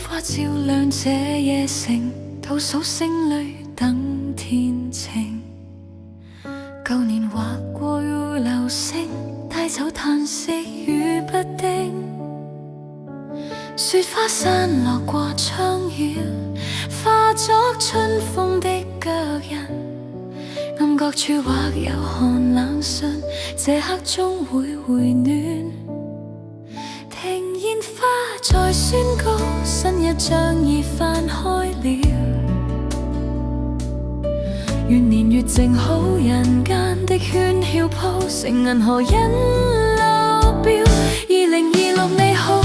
花照亮這夜城，倒數星淚等天晴。舊年劃過流星，帶走嘆息與不定。雪花散落過窗沿，化作春風的腳印。暗角處或有寒冷信，這刻終會回暖。停煙花在宣告，新一章已翻開了。願年月靜好，人間的喧囂鋪成銀河引流標。2026你好，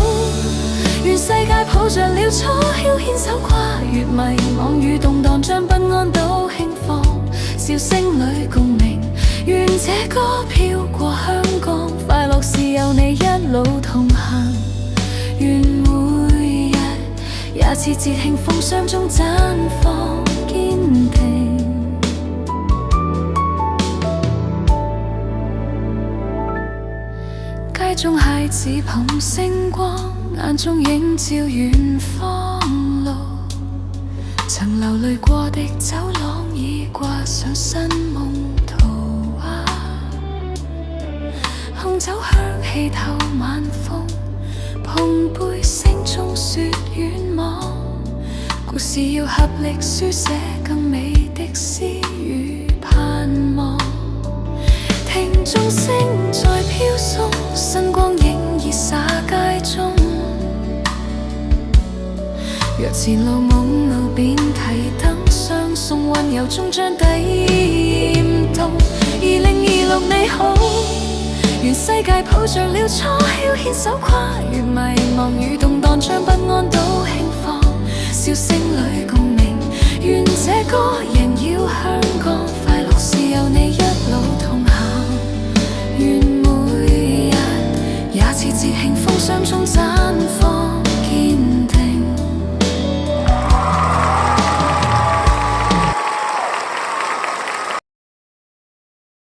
願世界抱着了初繡牽手跨越迷惘與動盪，將不安都輕放，笑聲裏共鳴。願這歌飄過香港，快樂是有你一路同行。願每日也似節慶風霜中綻放堅定。街中孩子捧星光，眼中映照遠方路。曾流淚過的走廊已掛上新夢圖畫。紅酒香氣透晚風，碰杯聲中說遠望。故事要合力書寫更美的詩與盼望。聽鐘聲在飄送，新光影已灑街中。若前路懵路便提燈相送，溫柔終將點動。2026你好，願世界抱着了初繡牽手跨越迷茫與動盪，將不安都輕放，笑聲裏共鳴。願這歌縈繞香港，快樂是有你一